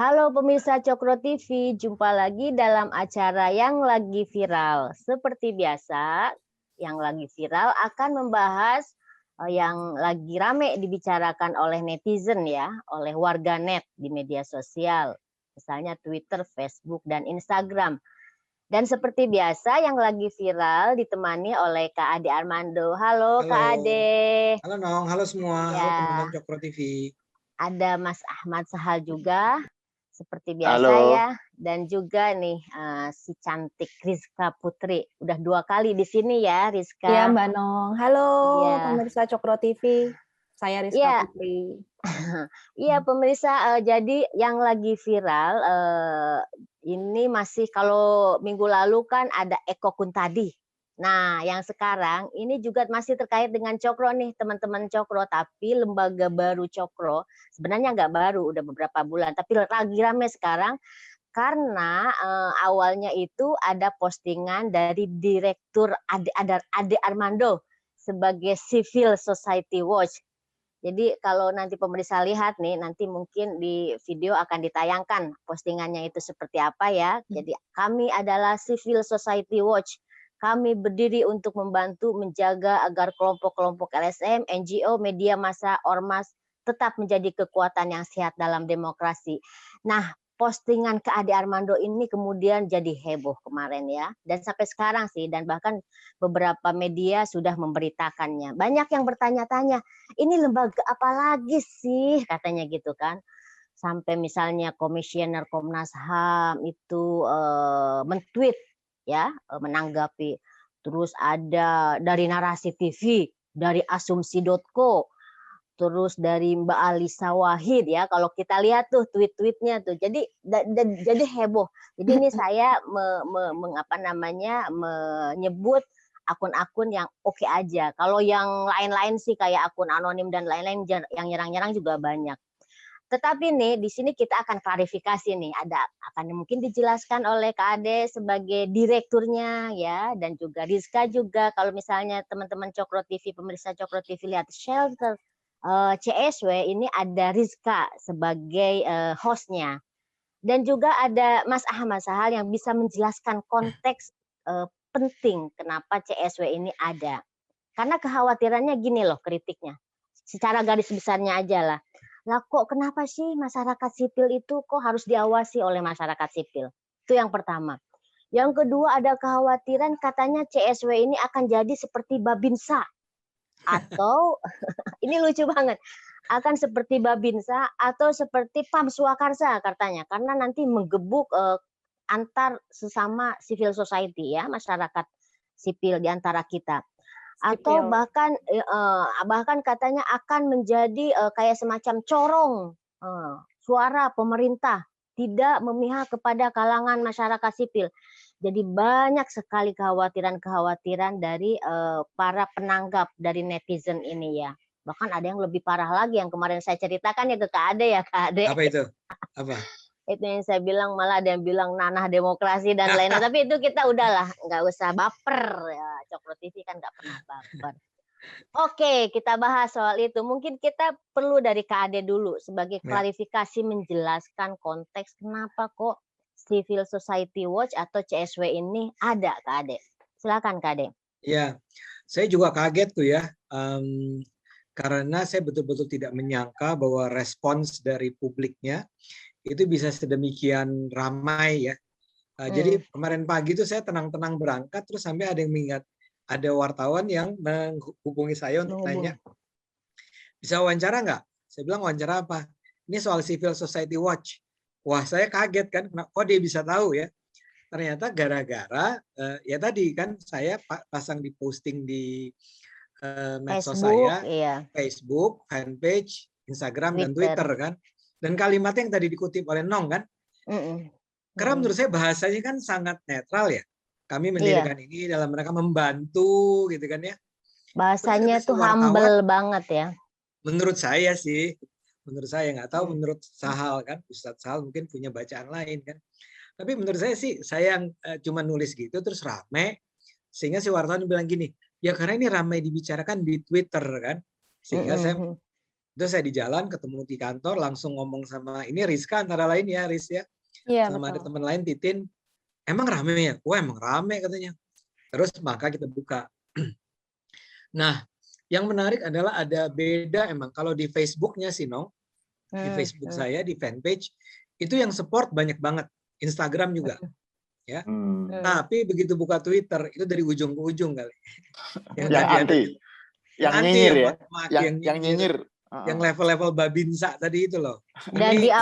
Halo pemirsa Cokro TV, jumpa lagi dalam acara yang lagi viral. Seperti biasa, yang lagi viral akan membahas yang lagi rame dibicarakan oleh netizen ya, oleh warganet di media sosial. Misalnya Twitter, Facebook, dan Instagram. Dan seperti biasa yang lagi viral ditemani oleh Kak Ade Armando. Halo Halo, Kak Ade. halo Nong, halo semua, halo Ya, teman-teman Cokro TV. ada Mas Ahmad Sahal juga. Seperti biasa Halo, ya, dan juga nih si cantik Rizka Putri. Udah 2 kali di sini ya, Iya, Rizka. Mbak Nong. Halo Iya. pemirsa Cokro TV. Saya Rizka Iya, Putri. iya pemirsa, jadi yang lagi viral, ini masih kalau minggu lalu kan ada Eko Kuntadi. Nah, yang sekarang ini juga masih terkait dengan Cokro nih, teman-teman Cokro, tapi lembaga baru Cokro, sebenarnya nggak baru, udah beberapa bulan, tapi lagi rame sekarang. Karena, awalnya itu ada postingan dari Direktur Ade Armando sebagai Civil Society Watch. Jadi kalau nanti pemirsa lihat nih, nanti mungkin di video akan ditayangkan postingannya itu seperti apa ya. Jadi, "Kami adalah Civil Society Watch. Kami berdiri untuk membantu menjaga agar kelompok-kelompok LSM, NGO, media massa, ormas tetap menjadi kekuatan yang sehat dalam demokrasi." Nah, postingan ke Ade Armando ini kemudian jadi heboh kemarin ya, dan sampai sekarang sih, dan bahkan beberapa media sudah memberitakannya. Banyak yang bertanya-tanya, "Ini lembaga apa lagi sih?" Katanya gitu kan. Sampai misalnya Komisioner Komnas HAM itu, men-tweet ya, menanggapi. Terus ada dari Narasi TV, dari Asumsi.co, terus dari Mbak Alisa Wahid ya, kalau kita lihat tuh tweet-tweetnya tuh. Jadi jadi heboh. Jadi ini saya menyebut akun-akun yang oke aja. Kalau yang lain-lain sih kayak akun anonim dan lain-lain yang nyerang-nyerang juga banyak. Tetapi nih di sini kita akan klarifikasi nih, akan mungkin dijelaskan oleh Kak Ade sebagai direkturnya ya, dan juga Rizka juga kalau misalnya teman-teman Cokro TV, pemirsa Cokro TV lihat shelter CSW ini ada Rizka sebagai hostnya, dan juga ada Mas Ahmad Sahal yang bisa menjelaskan konteks penting kenapa CSW ini ada. Karena kekhawatirannya gini loh kritiknya, secara garis besarnya aja lah. Lah kok kenapa sih masyarakat sipil itu kok harus diawasi oleh masyarakat sipil? Itu yang pertama. Yang kedua ada kekhawatiran katanya CSW ini akan jadi seperti Babinsa atau ini lucu banget, akan seperti Babinsa atau seperti PAM Swakarsa katanya, karena nanti menggebuk antar sesama civil society ya, masyarakat sipil di antara kita. Atau Sipil. bahkan katanya akan menjadi kayak semacam corong suara pemerintah, tidak memihak kepada kalangan masyarakat sipil. Jadi banyak sekali kekhawatiran-kekhawatiran dari para penanggap dari netizen ini ya. Bahkan ada yang lebih parah lagi yang kemarin saya ceritakan ya ke Kak Ade ya, Kak Ade. Apa itu? Apa? Itu yang saya bilang, malah ada yang bilang nanah demokrasi dan lain-lain. Tapi itu kita udahlah, nggak usah baper ya. Cokro TV kan nggak pernah baper. Oke, kita bahas soal itu. Mungkin kita perlu dari Kak Ade dulu sebagai Ya, klarifikasi menjelaskan konteks kenapa kok Civil Society Watch atau CSW ini ada, Kak Ade. Silakan Kak Ade. ya, saya juga kaget tuh ya, karena saya betul-betul tidak menyangka bahwa respons dari publiknya itu bisa sedemikian ramai ya. Jadi kemarin pagi itu saya tenang-tenang berangkat, terus sampai ada yang mengingat, ada wartawan yang menghubungi saya untuk tanya, bisa wawancara nggak? Saya bilang wawancara apa? Ini soal Civil Society Watch. Wah, saya kaget kan, kok dia bisa tahu ya? Ternyata gara-gara ya tadi kan saya pasang di posting di medsos Facebook, saya, iya. Facebook, fanpage, Instagram, dan Twitter. Twitter kan. Dan kalimatnya yang tadi dikutip oleh Nong kan, karena menurut saya bahasanya kan sangat netral ya. Kami mendirikan ini dalam rangka membantu gitu kan ya. Bahasanya Terus kata si tuh wartawan, humble banget ya. menurut saya sih, menurut saya nggak tahu menurut Sahal kan, Ustadz Sahal mungkin punya bacaan lain kan. Tapi menurut saya sih, saya yang cuma nulis gitu terus rame, sehingga si wartawan bilang gini, ya karena ini ramai dibicarakan di Twitter kan, sehingga saya Terus saya di jalan ketemu di kantor langsung ngomong sama ini Rizka antara lain ya Riz ya. Iya, Sama ada betul. teman lain Titin, emang rame ya? Wah emang rame katanya. Terus maka kita buka. Nah, yang menarik adalah ada beda emang kalau di Facebooknya sih Nong, di Facebook saya di fanpage itu yang support banyak banget, Instagram juga ya. Tapi begitu buka Twitter itu dari ujung ke ujung kali. Yang tadi anti, yang anti nyinyir ya, maki, yang nyinyir, yang level-level babinsa tadi itu loh. Dan Ini,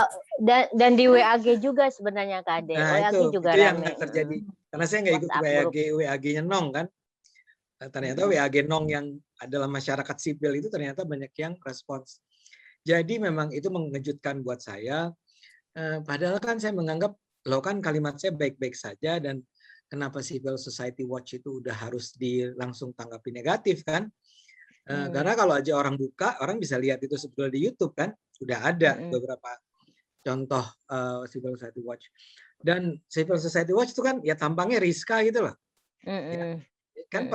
dan di WAG juga sebenarnya Kak Ade. nah WAG itu juga yang rame. terjadi. Karena saya nggak ikut WAG-nya Nong kan. Ternyata WAG Nong yang adalah masyarakat sipil itu ternyata banyak yang respons. Jadi memang itu mengejutkan buat saya. Padahal kan saya menganggap, loh kan kalimat saya baik-baik saja dan kenapa Civil Society Watch itu udah harus langsung tanggapi negatif kan? Karena kalau aja orang buka, orang bisa lihat itu sebetulnya di YouTube kan, udah ada beberapa contoh Civil Society Watch. Dan Civil Society Watch itu kan ya tampangnya Rizka gitu loh. Ya. Kan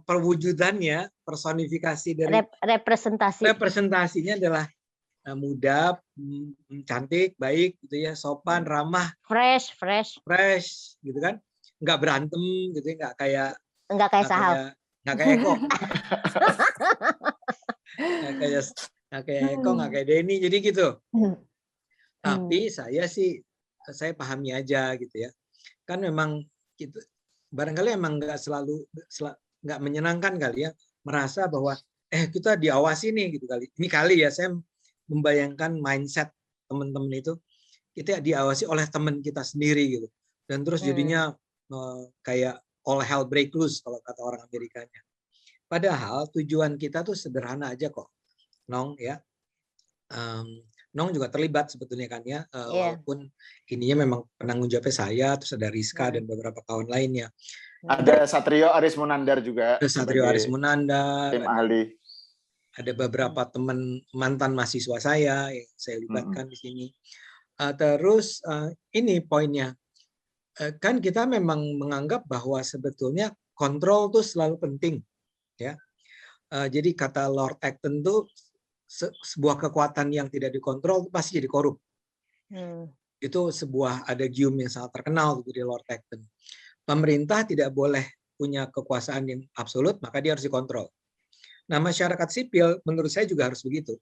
perwujudannya, personifikasi dari representasinya adalah muda, cantik, baik gitu ya, sopan, ramah, fresh gitu kan, nggak berantem gitu ya, nggak kayak Sahal, nggak kayak Eko, nggak kayak Eko, nggak kayak Denny, jadi gitu. Tapi saya pahami aja gitu ya, kan memang gitu, barangkali emang nggak menyenangkan kali ya, merasa bahwa kita diawasi nih gitu kali. Ini kali ya saya membayangkan mindset teman-teman itu, kita diawasi oleh teman kita sendiri gitu, dan terus jadinya kayak all hell break loose kalau kata orang Amerikanya. Padahal tujuan kita tuh sederhana aja kok, Nong ya. Nong juga terlibat sebetulnya kan ya, walaupun ininya memang penanggung jawabnya saya, terus ada Rizka dan beberapa kawan lainnya. Ada Satrio Aris Munandar juga. Satrio Aris Munandar. Tim ahli. Ada beberapa teman mantan mahasiswa saya yang saya libatkan di sini. Terus ini poinnya, kan kita memang menganggap bahwa sebetulnya kontrol itu selalu penting, ya. Jadi kata Lord Acton tuh sebuah kekuatan yang tidak dikontrol pasti jadi korup. Itu sebuah adagium yang sangat terkenal dari Lord Acton. Pemerintah tidak boleh punya kekuasaan yang absolut, maka dia harus dikontrol. Nah, masyarakat sipil menurut saya juga harus begitu.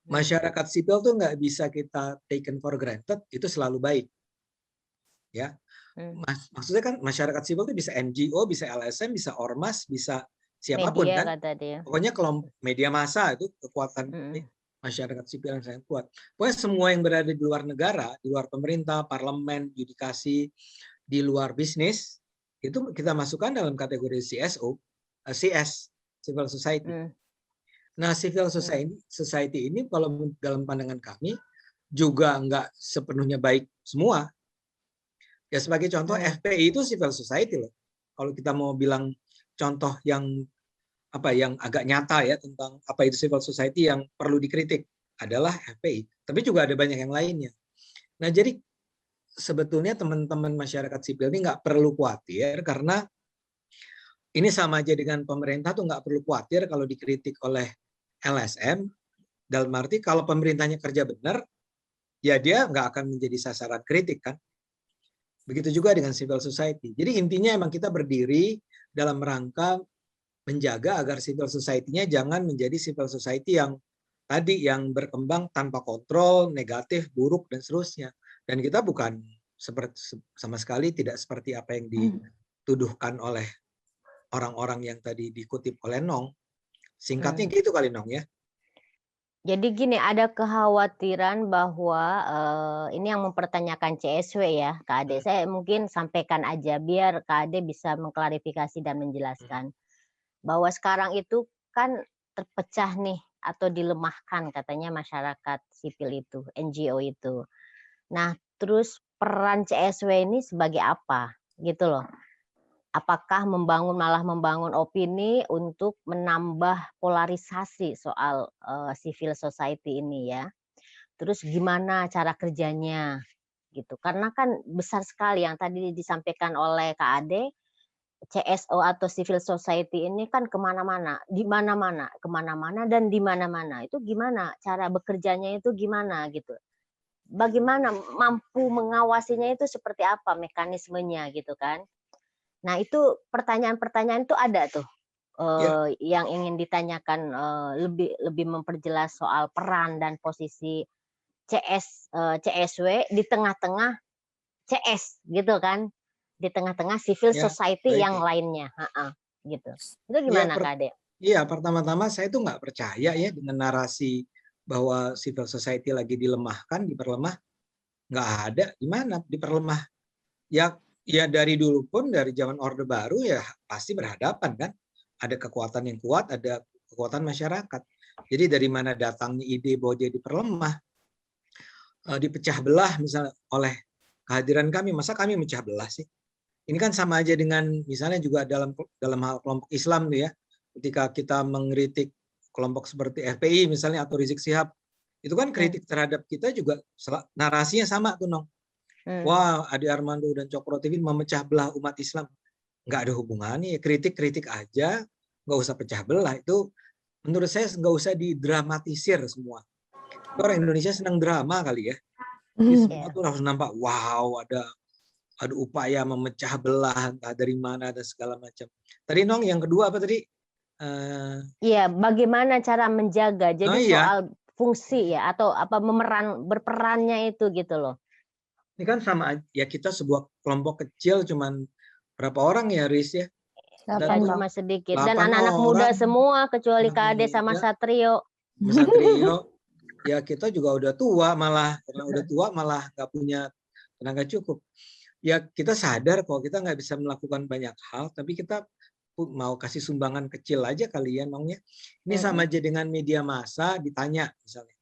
Masyarakat sipil tuh nggak bisa kita taken for granted, itu selalu baik. Ya, maksudnya kan masyarakat sipil itu bisa NGO, bisa LSM, bisa ormas, bisa siapapun media, kan. Pokoknya kelompok media massa itu kekuatan masyarakat sipil yang sangat kuat. Pokoknya semua yang berada di luar negara, di luar pemerintah, parlemen, yudikasi, di luar bisnis, itu kita masukkan dalam kategori CS, civil society. Nah, civil society ini kalau dalam pandangan kami juga nggak sepenuhnya baik semua. Ya sebagai contoh FPI itu civil society loh. Kalau kita mau bilang contoh yang agak nyata ya tentang apa itu civil society yang perlu dikritik adalah FPI. Tapi juga ada banyak yang lainnya. Nah, jadi sebetulnya teman-teman masyarakat sipil ini nggak perlu khawatir karena ini sama aja dengan pemerintah tuh nggak perlu khawatir kalau dikritik oleh LSM. Dalam arti kalau pemerintahnya kerja benar, ya dia nggak akan menjadi sasaran kritik kan. Begitu juga dengan civil society. Jadi intinya emang kita berdiri dalam rangka menjaga agar civil society-nya jangan menjadi civil society yang tadi yang berkembang tanpa kontrol, negatif, buruk dan seterusnya. Dan kita bukan sama sekali tidak seperti apa yang dituduhkan oleh orang-orang yang tadi dikutip oleh Nong. Singkatnya gitu kali Nong ya. Jadi gini, ada kekhawatiran bahwa ini yang mempertanyakan CSW ya, Kak Ade. Saya mungkin sampaikan aja biar Kak Ade bisa mengklarifikasi dan menjelaskan. Bahwa sekarang itu kan terpecah nih atau dilemahkan katanya masyarakat sipil itu, NGO itu. Nah, terus peran CSW ini sebagai apa? Gitu loh. Apakah malah membangun opini untuk menambah polarisasi soal civil society ini ya. Terus gimana cara kerjanya gitu. Karena kan besar sekali yang tadi disampaikan oleh Kak Ade, CSO atau civil society ini kan kemana-mana, di mana-mana, kemana-mana dan di mana-mana. Itu gimana cara bekerjanya itu gimana gitu? Bagaimana mampu mengawasinya itu seperti apa mekanismenya gitu kan? Nah itu pertanyaan-pertanyaan itu ada tuh yang ingin ditanyakan lebih lebih memperjelas soal peran dan posisi CSW di tengah-tengah CS gitu kan, di tengah-tengah civil Ya, society baik. yang lainnya, gitu. Itu Ya, gimana Kak Ade? Iya, pertama-tama saya tuh nggak percaya ya dengan narasi bahwa civil society lagi dilemahkan, diperlemah. Nggak ada, gimana diperlemah? Ya dari dulu pun, dari zaman Orde Baru ya pasti berhadapan kan. Ada kekuatan yang kuat, ada kekuatan masyarakat. Jadi dari mana datangnya ide bahwa dia diperlemah, dipecah belah misalnya oleh kehadiran kami, masa kami mecah belah sih? Ini kan sama aja dengan misalnya juga dalam hal kelompok Islam tuh ya, ketika kita mengkritik kelompok seperti FPI misalnya atau Rizik Sihab, itu kan kritik terhadap kita juga narasinya sama tuh Nong. Wah, Ade Armando dan Cokro TV memecah belah umat Islam. Nggak ada hubungannya, kritik-kritik aja, nggak usah pecah belah. Itu menurut saya nggak usah didramatisir semua. Orang Indonesia senang drama kali ya. Jadi semua tuh harus nampak, wow ada upaya memecah belah, entah dari mana dan segala macam. Tadi Nong yang kedua apa tadi? Iya, bagaimana cara menjaga? Jadi iya. soal fungsi ya atau apa berperannya itu gitu loh. Ini kan sama ya, kita sebuah kelompok kecil cuman berapa orang ya Riz ya? Cuma sedikit dan 8 anak-anak muda orang. semua kecuali Anak Kak Ade sama muda. Satrio. Satrio, ya kita juga udah tua malah, karena udah tua malah nggak punya tenaga cukup. Ya kita sadar kok kita nggak bisa melakukan banyak hal, tapi kita mau kasih sumbangan kecil aja kali ya Nongnya. Ini sama aja dengan media massa ditanya misalnya,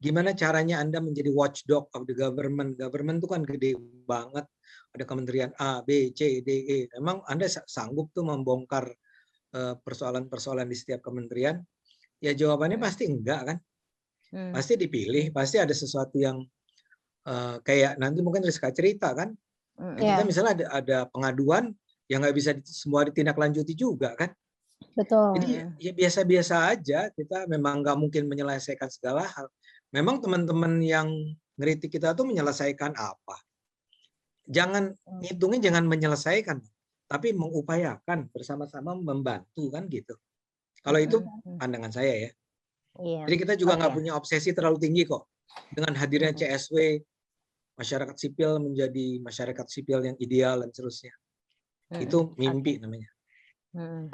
gimana caranya Anda menjadi watchdog of the government? Government itu kan gede banget, ada kementerian A, B, C, D, E. Emang Anda sanggup tuh membongkar persoalan-persoalan di setiap kementerian? Ya jawabannya pasti enggak kan? Pasti dipilih, pasti ada sesuatu yang kayak nanti mungkin Rizka cerita kan? Kita misalnya ada pengaduan yang nggak bisa semua ditindaklanjuti juga kan? Betul. Jadi ya biasa-biasa aja, kita memang nggak mungkin menyelesaikan segala hal. Memang teman-teman yang ngeritik kita tuh menyelesaikan apa? Jangan ngitungnya, jangan menyelesaikan, tapi mengupayakan bersama-sama membantu kan gitu. Kalau itu pandangan saya ya. Jadi kita juga nggak punya obsesi terlalu tinggi kok dengan hadirnya CSW, masyarakat sipil menjadi masyarakat sipil yang ideal dan seterusnya. Itu mimpi namanya.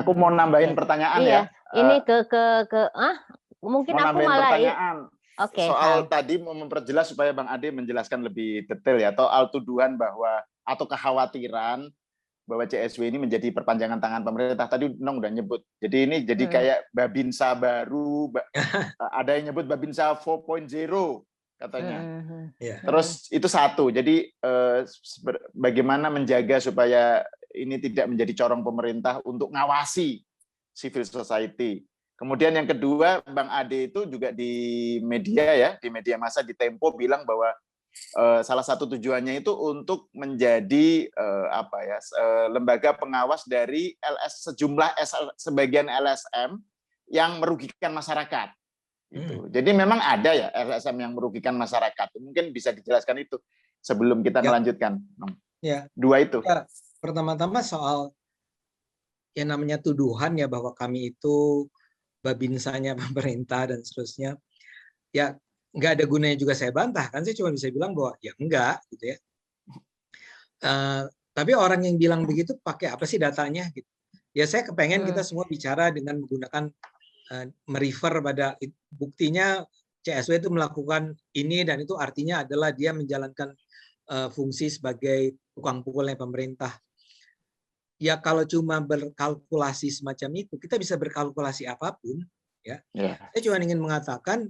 Aku mau nambahin pertanyaan ya. Ini mungkin mau aku nambahin malah pertanyaan. Soal tadi mau memperjelas supaya Bang Ade menjelaskan lebih detail ya, atau tuduhan bahwa atau kekhawatiran bahwa CSW ini menjadi perpanjangan tangan pemerintah. Tadi Nong udah nyebut. Jadi ini jadi kayak Babinsa baru, ada yang nyebut Babinsa 4.0 katanya. Terus itu satu. Jadi bagaimana menjaga supaya ini tidak menjadi corong pemerintah untuk ngawasi civil society. Kemudian yang kedua, Bang Ade itu juga di media ya, di media massa di Tempo bilang bahwa salah satu tujuannya itu untuk menjadi lembaga pengawas dari sebagian LSM yang merugikan masyarakat. Gitu. Jadi memang ada ya LSM yang merugikan masyarakat. Mungkin bisa dijelaskan itu sebelum kita melanjutkan. Ya. Dua itu. Ya, pertama-tama soal yang namanya tuduhan ya bahwa kami itu babinsanya pemerintah dan seterusnya. Ya nggak ada gunanya juga saya bantah kan, saya cuma bisa bilang bahwa ya enggak gitu ya. Tapi orang yang bilang begitu pakai apa sih datanya gitu. Ya saya kepengen kita semua bicara dengan menggunakan merefer pada buktinya CSW itu melakukan ini dan itu artinya adalah dia menjalankan fungsi sebagai tukang pukulnya pemerintah. Ya kalau cuma berkalkulasi semacam itu, kita bisa berkalkulasi apapun ya. Saya cuma ingin mengatakan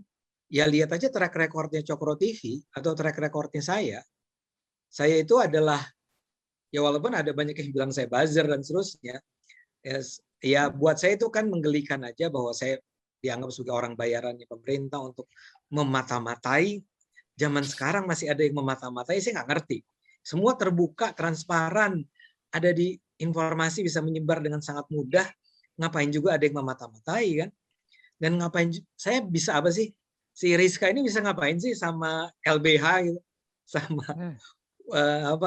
ya lihat aja track recordnya Cokro TV atau track recordnya saya itu adalah ya walaupun ada banyak yang bilang saya buzzer dan seterusnya, ya buat saya itu kan menggelikan aja bahwa saya dianggap sebagai orang bayarannya pemerintah untuk memata-matai. Zaman sekarang masih ada yang memata-matai, saya nggak ngerti. Semua terbuka, transparan, ada di informasi bisa menyebar dengan sangat mudah, ngapain juga ada yang memata-matai kan? Dan ngapain saya bisa apa sih? Si Rizka ini bisa ngapain sih sama LBH gitu, sama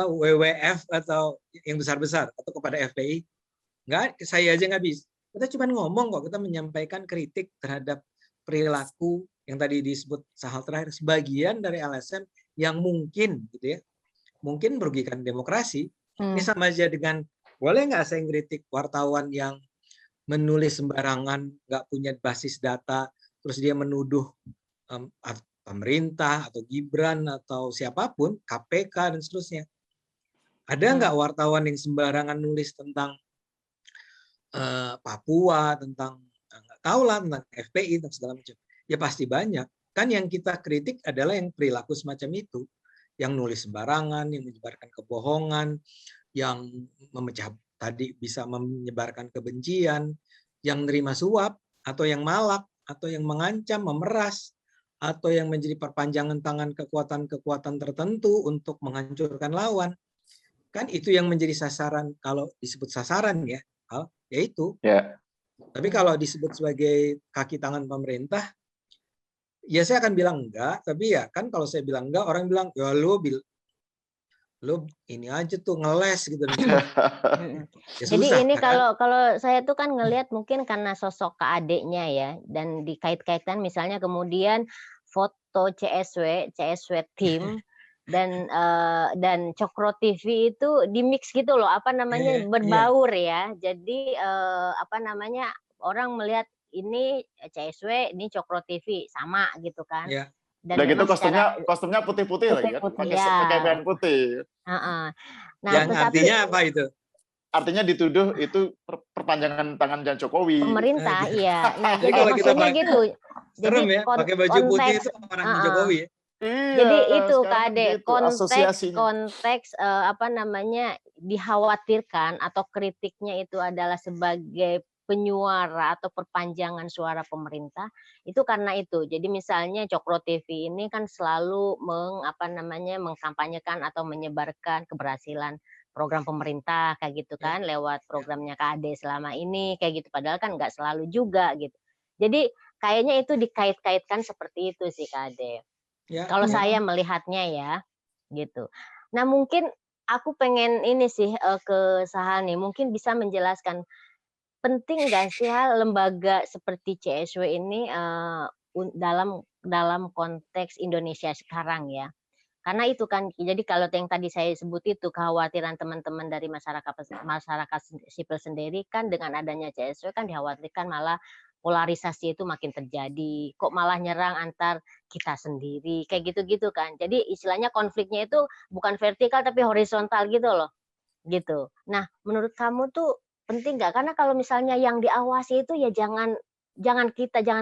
WWF atau yang besar-besar atau kepada FPI? Nggak, saya aja nggak bisa. Kita cuma ngomong kok, kita menyampaikan kritik terhadap perilaku yang tadi disebut Sahal terakhir, sebagian dari LSM yang mungkin gitu ya, mungkin merugikan demokrasi. Ini sama aja dengan, boleh nggak saya ngeritik wartawan yang menulis sembarangan, nggak punya basis data, terus dia menuduh pemerintah atau Gibran atau siapapun, KPK dan seterusnya. Ada nggak wartawan yang sembarangan nulis tentang Papua, tentang nggak tahu lah, tentang FPI, tentang segala macam? Ya pasti banyak. Kan yang kita kritik adalah yang perilaku semacam itu, yang nulis sembarangan, yang menyebarkan kebohongan, yang memecah tadi bisa menyebarkan kebencian, yang menerima suap atau yang malak atau yang mengancam, memeras, atau yang menjadi perpanjangan tangan kekuatan-kekuatan tertentu untuk menghancurkan lawan. Kan itu yang menjadi sasaran, kalau disebut sasaran ya, yaitu. Yeah. Tapi kalau disebut sebagai kaki tangan pemerintah, ya saya akan bilang enggak, tapi ya kan kalau saya bilang enggak, orang bilang, ya lo ini aja tuh ngeles gitu. Ya jadi susah, ini kan? kalau saya tuh kan ngelihat mungkin karena sosok Kak adeknya ya, dan dikait-kaitkan misalnya kemudian foto CSW tim dan Cokro TV itu dimix gitu loh, apa namanya, berbaur ya. Jadi apa namanya, orang melihat ini CSW, ini Cokro TV sama gitu kan. Yeah. Dan gitu kostumnya putih-putih lagi kan, pakai bahan putih. Nah, yang artinya apa itu? Artinya dituduh itu perpanjangan tangan Jokowi. Pemerintah, iya. Nah, jadi maksudnya gitu. Serem ya, pakai baju putih itu orang Jokowi ya. Iya, jadi itu Kak Ade, gitu, konteks apa namanya, dikhawatirkan atau kritiknya itu adalah sebagai penyuara atau perpanjangan suara pemerintah, itu karena itu. Jadi misalnya Cokro TV ini kan selalu mengkampanyekan atau menyebarkan keberhasilan program pemerintah kayak gitu kan, lewat programnya Kak Ade selama ini kayak gitu, padahal kan nggak selalu juga gitu. Jadi kayaknya itu dikait-kaitkan seperti itu sih Kak Ade. Ya, kalau saya melihatnya ya gitu. Nah mungkin aku pengen ini sih ke Sahal nih, mungkin bisa menjelaskan penting nggak sih lembaga seperti CSW ini dalam konteks Indonesia sekarang ya. Karena itu kan, jadi kalau yang tadi saya sebut itu kekhawatiran teman-teman dari masyarakat sipil sendiri kan, dengan adanya CSW kan dikhawatirkan malah polarisasi itu makin terjadi, kok malah nyerang antar kita sendiri, kayak gitu-gitu kan. Jadi istilahnya konfliknya itu bukan vertikal tapi horizontal gitu loh, gitu. Nah, menurut kamu tuh penting nggak? Karena kalau misalnya yang diawasi itu ya jangan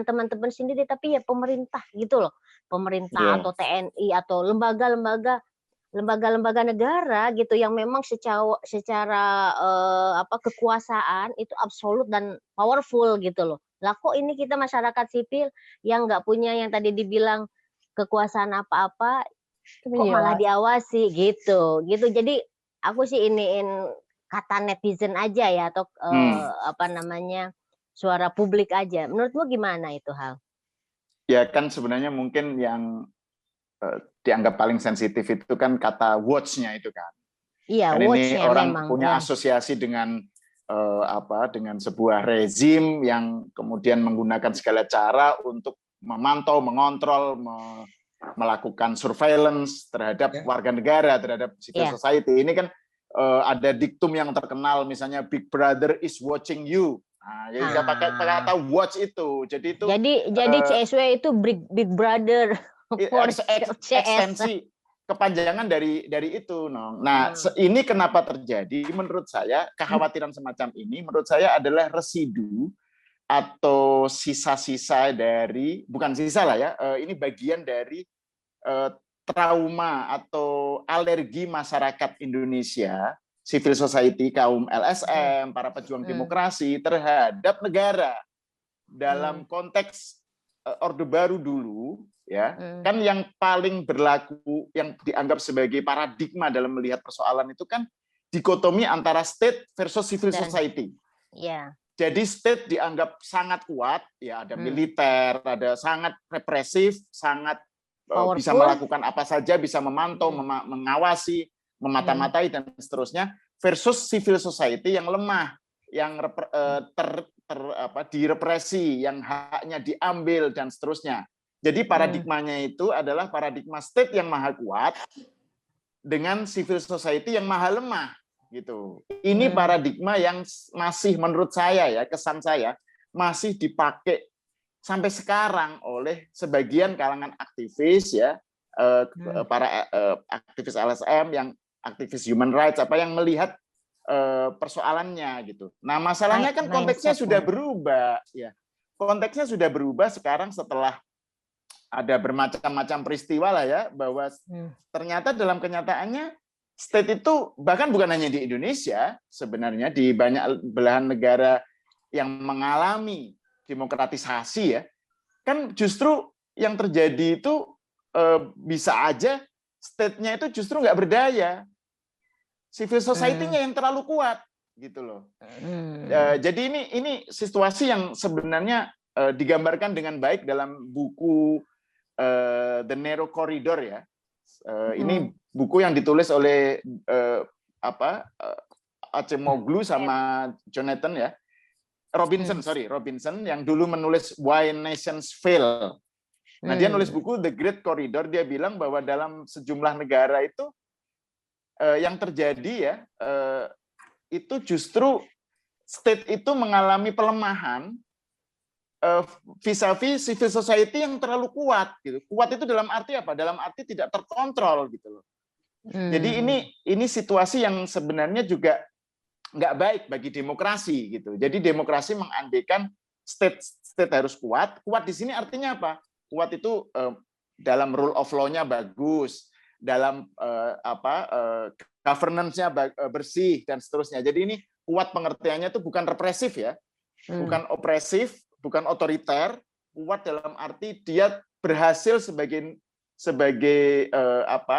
teman-teman sendiri, tapi ya pemerintah gitu loh. Pemerintah atau TNI atau lembaga-lembaga negara gitu yang memang secara kekuasaan itu absolut dan powerful gitu loh. Lah kok ini kita masyarakat sipil yang nggak punya yang tadi dibilang kekuasaan apa-apa, kok malah diawasi gitu. Jadi aku sih iniin kata netizen aja ya, atau suara publik aja. Menurutmu gimana itu Hal? Ya kan sebenarnya mungkin yang dianggap paling sensitif itu kan kata watch-nya itu kan. Iya, kan ini orang memang punya asosiasi dengan dengan sebuah rezim yang kemudian menggunakan segala cara untuk memantau, mengontrol, melakukan surveillance terhadap warga negara, terhadap civil society. Ini kan ada diktum yang terkenal, misalnya Big Brother is watching you. Nah, jadi pakai kata watch itu. Jadi CSW itu Big Brother for ekstensi kepanjangan dari itu. Nah, ini kenapa terjadi? Menurut saya kekhawatiran semacam ini menurut saya adalah residu atau sisa-sisa dari, bukan sisa lah ya, ini bagian dari trauma atau alergi masyarakat Indonesia, civil society, kaum LSM, para pejuang demokrasi terhadap negara dalam konteks Orde Baru dulu, ya kan yang paling berlaku, yang dianggap sebagai paradigma dalam melihat persoalan itu kan dikotomi antara state versus civil society. Ya. Jadi state dianggap sangat kuat, ya ada militer, ada sangat represif, sangat bisa melakukan apa saja, bisa memantau, mengawasi, memata-matai dan seterusnya. Versus civil society yang lemah, yang direpresi, yang haknya diambil dan seterusnya. Jadi paradigmanya itu adalah paradigma state yang maha kuat dengan civil society yang maha lemah gitu. Ini paradigma yang masih menurut saya ya, kesan saya masih dipakai sampai sekarang oleh sebagian kalangan aktivis ya, para aktivis LSM yang aktivis human rights yang melihat persoalannya gitu. Nah, masalahnya kan konteksnya sudah berubah ya. Konteksnya sudah berubah sekarang setelah ada bermacam-macam peristiwa lah ya, bahwa ternyata dalam kenyataannya state itu bahkan bukan hanya di Indonesia, sebenarnya di banyak belahan negara yang mengalami demokratisasi ya, kan justru yang terjadi itu bisa aja state-nya itu justru nggak berdaya, civil society-nya yang terlalu kuat gitu loh. Jadi ini situasi yang sebenarnya digambarkan dengan baik dalam buku The Narrow Corridor ya. Ini buku yang ditulis oleh Acemoglu sama Jonathan ya. Robinson yang dulu menulis Why Nations Fail. Nah, dia nulis buku The Great Corridor, dia bilang bahwa dalam sejumlah negara itu yang terjadi ya itu justru state itu mengalami pelemahan vis-a-vis civil society yang terlalu kuat gitu. Kuat itu dalam arti apa? Dalam arti tidak terkontrol gitu loh. Jadi ini situasi yang sebenarnya juga nggak baik bagi demokrasi gitu. Jadi demokrasi mengandekan state harus kuat. Kuat di sini artinya apa? Kuat itu dalam rule of law-nya bagus, dalam governance-nya bersih dan seterusnya. Jadi ini kuat pengertiannya itu bukan represif ya, bukan opresif, bukan otoriter. Kuat dalam arti dia berhasil sebagai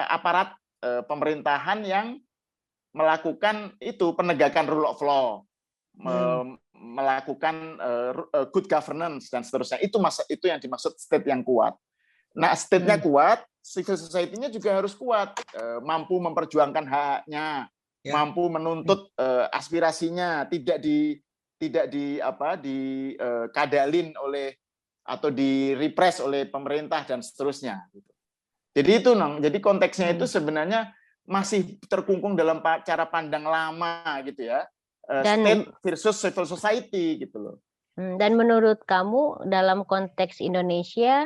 aparat pemerintahan yang melakukan itu penegakan rule of law, melakukan good governance dan seterusnya. Itu yang dimaksud state yang kuat. Nah, state-nya kuat, civil society-nya juga harus kuat, mampu memperjuangkan haknya, mampu menuntut aspirasinya, tidak dikadalin oleh atau direpress oleh pemerintah dan seterusnya. Jadi itu, jadi konteksnya itu sebenarnya masih terkungkung dalam cara pandang lama gitu ya, state versus civil society gitu loh. Dan menurut kamu dalam konteks Indonesia,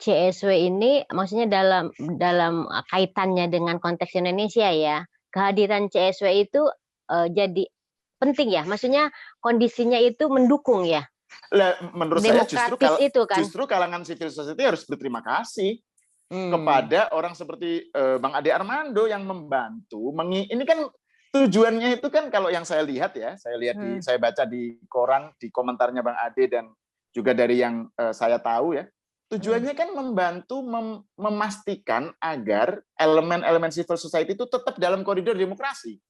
CSW ini maksudnya dalam kaitannya dengan konteks Indonesia ya, kehadiran CSW itu jadi penting ya, maksudnya kondisinya itu mendukung ya. Menurut saya justru kalangan civil society harus berterima kasih kepada orang seperti Bang Ade Armando yang membantu. Ini kan tujuannya itu kan kalau yang saya lihat ya, saya baca di koran, di komentarnya Bang Ade dan juga dari yang saya tahu ya, tujuannya kan membantu memastikan agar elemen-elemen civil society itu tetap dalam koridor demokrasi.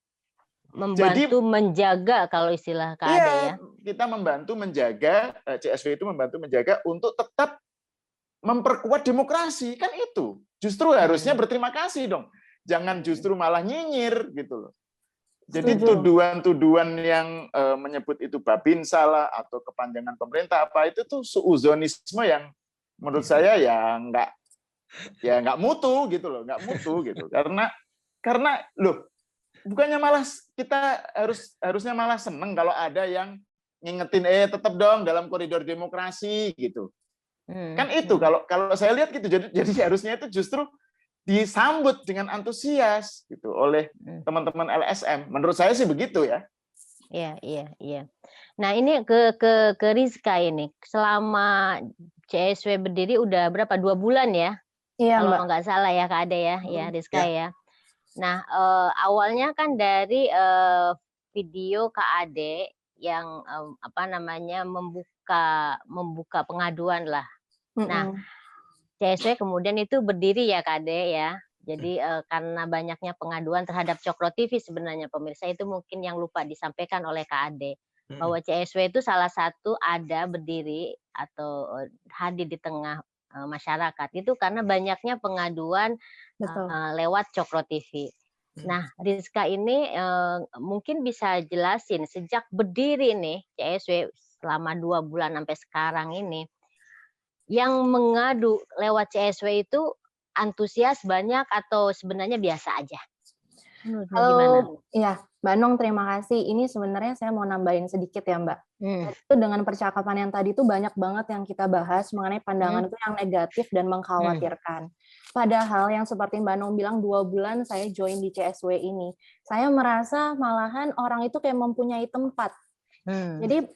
Membantu menjaga kalau istilah Kak Ade ya. Kita membantu menjaga, CSW itu membantu menjaga untuk tetap memperkuat demokrasi, kan itu. Justru harusnya berterima kasih dong. Jangan justru malah nyinyir gitu loh. Jadi tuduhan-tuduhan yang menyebut itu babinsa lah atau kepanjangan pemerintah apa itu tuh suuzonisme yang menurut saya ya nggak mutu gitu loh, nggak mutu gitu. Karena loh, bukannya malah kita harusnya malah seneng kalau ada yang ngingetin tetap dong dalam koridor demokrasi gitu. Kan itu kalau saya lihat gitu. Jadi harusnya itu justru disambut dengan antusias gitu oleh teman-teman LSM. Menurut saya sih begitu ya. Iya. Nah, ini ke Rizka ini. Selama CSW berdiri udah berapa? 2 bulan ya? Iya, kalau nggak salah ya Kak Ade ya, Rizka ya. Nah, awalnya kan dari video Kak Ade yang membuka pengaduan lah. Nah, CSW kemudian itu berdiri ya Kak Ade ya. Jadi karena banyaknya pengaduan terhadap Cokro TV sebenarnya pemirsa itu mungkin yang lupa disampaikan oleh Kak Ade bahwa CSW itu salah satu ada berdiri atau hadir di tengah masyarakat itu karena banyaknya pengaduan lewat Cokro TV. Nah, Rizka ini mungkin bisa jelasin sejak berdiri nih CSW selama 2 bulan sampai sekarang ini, yang mengadu lewat CSW itu antusias banyak atau sebenarnya biasa aja? Halo, iya, Mbak Nong, terima kasih. Ini sebenarnya saya mau nambahin sedikit ya, Mbak. Itu dengan percakapan yang tadi itu banyak banget yang kita bahas mengenai pandangan itu yang negatif dan mengkhawatirkan. Padahal yang seperti Mbak Nong bilang 2 bulan saya join di CSW ini, saya merasa malahan orang itu kayak mempunyai tempat. Jadi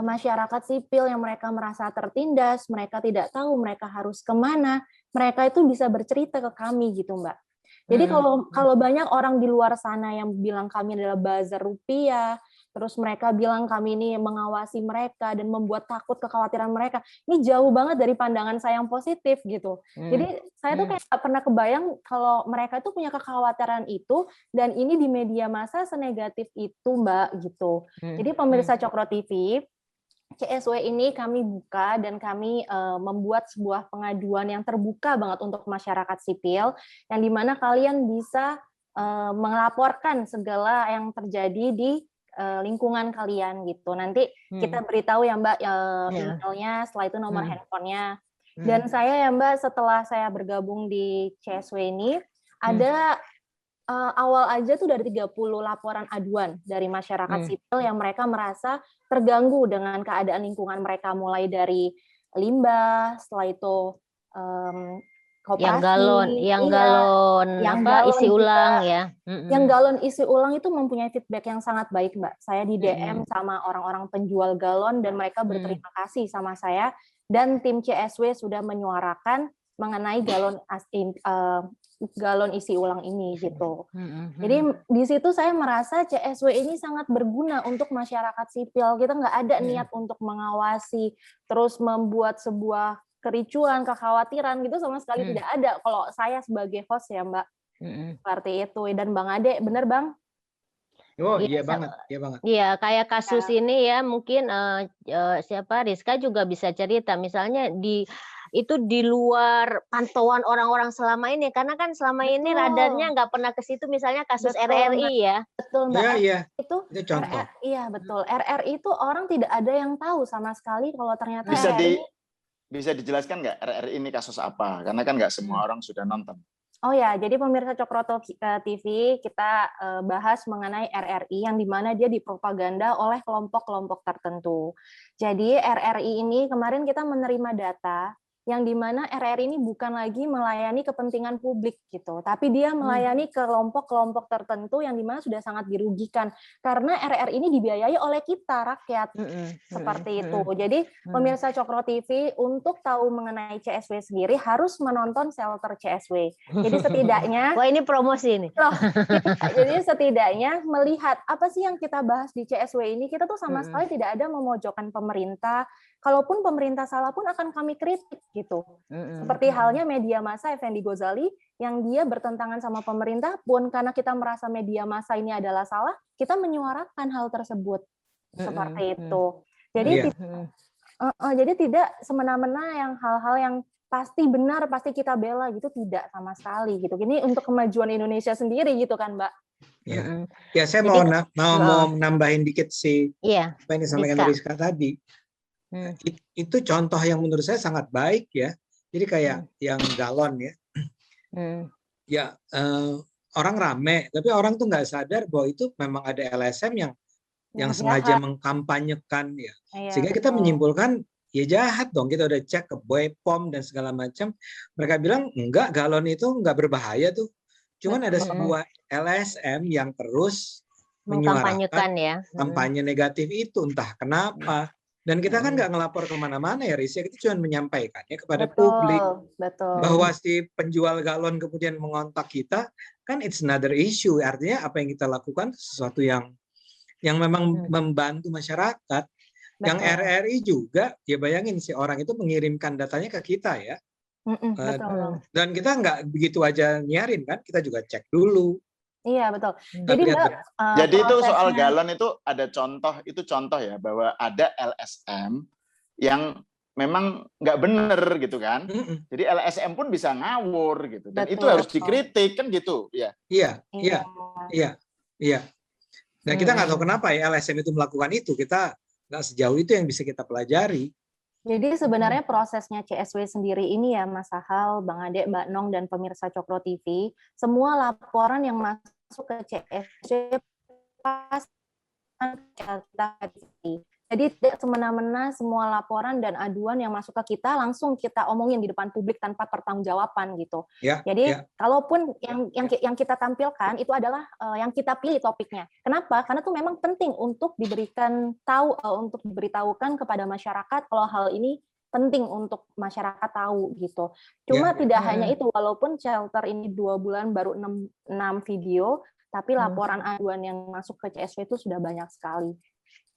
masyarakat sipil yang mereka merasa tertindas, mereka tidak tahu mereka harus kemana, mereka itu bisa bercerita ke kami gitu, Mbak. Jadi kalau banyak orang di luar sana yang bilang kami adalah buzzer rupiah, terus mereka bilang kami ini mengawasi mereka dan membuat takut kekhawatiran mereka, ini jauh banget dari pandangan saya yang positif gitu. Jadi saya tuh kayak nggak pernah kebayang kalau mereka tuh punya kekhawatiran itu dan ini di media massa senegatif itu, Mbak, gitu. Jadi pemirsa Cokro TV, CSW ini kami buka dan kami membuat sebuah pengaduan yang terbuka banget untuk masyarakat sipil, yang dimana kalian bisa melaporkan segala yang terjadi di lingkungan kalian gitu. Nanti kita beritahu ya Mbak emailnya, setelah itu nomor handphonenya. Dan saya ya Mbak, setelah saya bergabung di CSW ini, ada awal aja tuh dari 30 laporan aduan dari masyarakat sipil yang mereka merasa terganggu dengan keadaan lingkungan mereka, mulai dari limbah, setelah itu koperasi, yang galon isi ulang ya. Yang galon isi ulang itu mempunyai feedback yang sangat baik, Mbak. Saya di DM sama orang-orang penjual galon dan mereka berterima kasih sama saya, dan tim CSW sudah menyuarakan mengenai galon isi ulang ini gitu. Jadi di situ saya merasa CSW ini sangat berguna untuk masyarakat sipil. Kita nggak ada niat untuk mengawasi, terus membuat sebuah kericuan, kekhawatiran gitu sama sekali tidak ada. Kalau saya sebagai host ya Mbak, seperti itu. Dan Bang Ade, bener Bang? Oh iya banget, iya banget. Iya, kayak kasus ini ya mungkin siapa Rizka juga bisa cerita, misalnya itu di luar pantauan orang-orang selama ini, karena kan selama ini radarnya nggak pernah ke situ, misalnya kasus RRI ya. Betul Mbak. Iya, itu contoh. Iya betul. RRI itu orang tidak ada yang tahu sama sekali kalau ternyata bisa dijelaskan nggak RRI ini kasus apa? Karena kan nggak semua orang sudah nonton. Oh ya, jadi pemirsa Cokro TV, kita bahas mengenai RRI yang dimana dia dipropaganda oleh kelompok-kelompok tertentu. Jadi RRI ini kemarin kita menerima data yang dimana RRI ini bukan lagi melayani kepentingan publik gitu, tapi dia melayani kelompok-kelompok tertentu yang dimana sudah sangat dirugikan karena RRI ini dibiayai oleh kita rakyat, seperti itu. Jadi pemirsa Cokro TV untuk tahu mengenai CSW sendiri harus menonton Shelter CSW. Jadi setidaknya, wah ini promosi ini. Jadi setidaknya melihat apa sih yang kita bahas di CSW ini, kita tuh sama sekali tidak ada memojokkan pemerintah. Kalaupun pemerintah salah pun akan kami kritik gitu. Seperti halnya media massa Effendi Ghazali yang dia bertentangan sama pemerintah pun karena kita merasa media massa ini adalah salah, kita menyuarakan hal tersebut. Seperti itu. Jadi jadi tidak semena-mena yang hal-hal yang pasti benar, pasti kita bela gitu, tidak sama sekali gitu. Ini untuk kemajuan Indonesia sendiri gitu kan, Mbak. Ya saya mau nambahin dikit sih apa yang disampaikan Rizka tadi. Itu contoh yang menurut saya sangat baik ya. Jadi kayak yang galon ya. Ya orang rame, tapi orang tuh nggak sadar bahwa itu memang ada LSM yang sengaja mengkampanyekan ya. Sehingga kita menyimpulkan ya jahat dong. Kita udah cek ke BPOM dan segala macam. Mereka bilang enggak, galon itu enggak berbahaya tuh. Cuman ada sebuah LSM yang terus menyuarakan kampanye negatif itu, entah kenapa. Dan kita kan nggak ngelapor kemana-mana ya, Risya. Kita cuma menyampaikannya kepada publik. Bahwa si penjual galon kemudian mengontak kita, kan it's another issue. Artinya apa yang kita lakukan sesuatu yang memang membantu masyarakat. Yang RRI juga, ya bayangin si orang itu mengirimkan datanya ke kita ya. Betul. Dan kita nggak begitu aja nyiarin kan, kita juga cek dulu. Iya betul. Jadi Mbak, jadi itu soal galon itu ada contoh ya bahwa ada LSM yang memang nggak bener gitu kan. Jadi LSM pun bisa ngawur gitu. Dan itu harus dikritik kan gitu ya. Iya. Dan kita nggak tahu kenapa ya LSM itu melakukan itu. Kita nggak sejauh itu yang bisa kita pelajari. Jadi sebenarnya prosesnya CSW sendiri ini ya Mas Sahal, Bang Ade, Mbak Nong, dan pemirsa Cokro TV, semua laporan yang masuk ke CSW pasti jadi tidak semena-mena semua laporan dan aduan yang masuk ke kita langsung kita omongin di depan publik tanpa pertanggungjawaban gitu. Jadi kalaupun yang kita tampilkan itu adalah yang kita pilih topiknya. Kenapa? Karena itu memang penting untuk untuk diberitahukan kepada masyarakat kalau hal ini penting untuk masyarakat tahu gitu. Cuma tidak hanya itu, walaupun shelter ini 2 bulan baru 6 video, tapi laporan aduan yang masuk ke CSW itu sudah banyak sekali.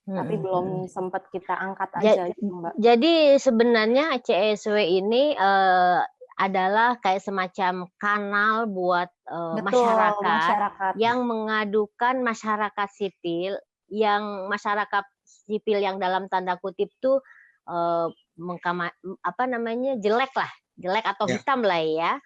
Tapi belum sempat kita angkat aja gitu, Mbak. Jadi sebenarnya CSW ini adalah kayak semacam kanal buat masyarakat yang mengadukan masyarakat sipil yang yang dalam tanda kutip tuh jelek atau hitam lah ya.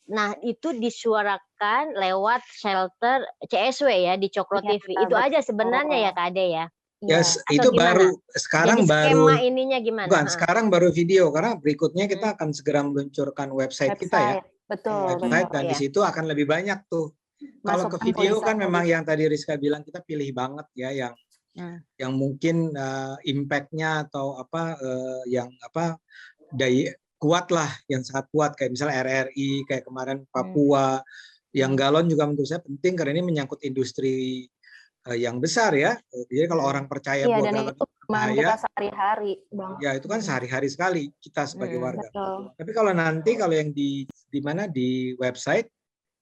Nah, itu disuarakan lewat shelter CSW ya di Cokro TV. Itu aja sebenarnya ya Kak Ade ya. Yes, itu gimana? Sekarang skema ininya gimana? Bukan, sekarang baru video karena berikutnya kita akan segera meluncurkan website kita ya. Betul. Dan di situ akan lebih banyak tuh. Kalau ke video kan memang yang tadi Rizka bilang kita pilih banget ya yang mungkin impact-nya atau daya kuat lah, yang sangat kuat kayak misalnya RRI, kayak kemarin Papua, yang galon juga menurut saya penting karena ini menyangkut industri yang besar ya. Jadi kalau orang percaya bahwa galon itu kita sehari-hari, Bang. Ya itu kan sehari-hari sekali kita sebagai warga. Tapi kalau nanti yang di mana di website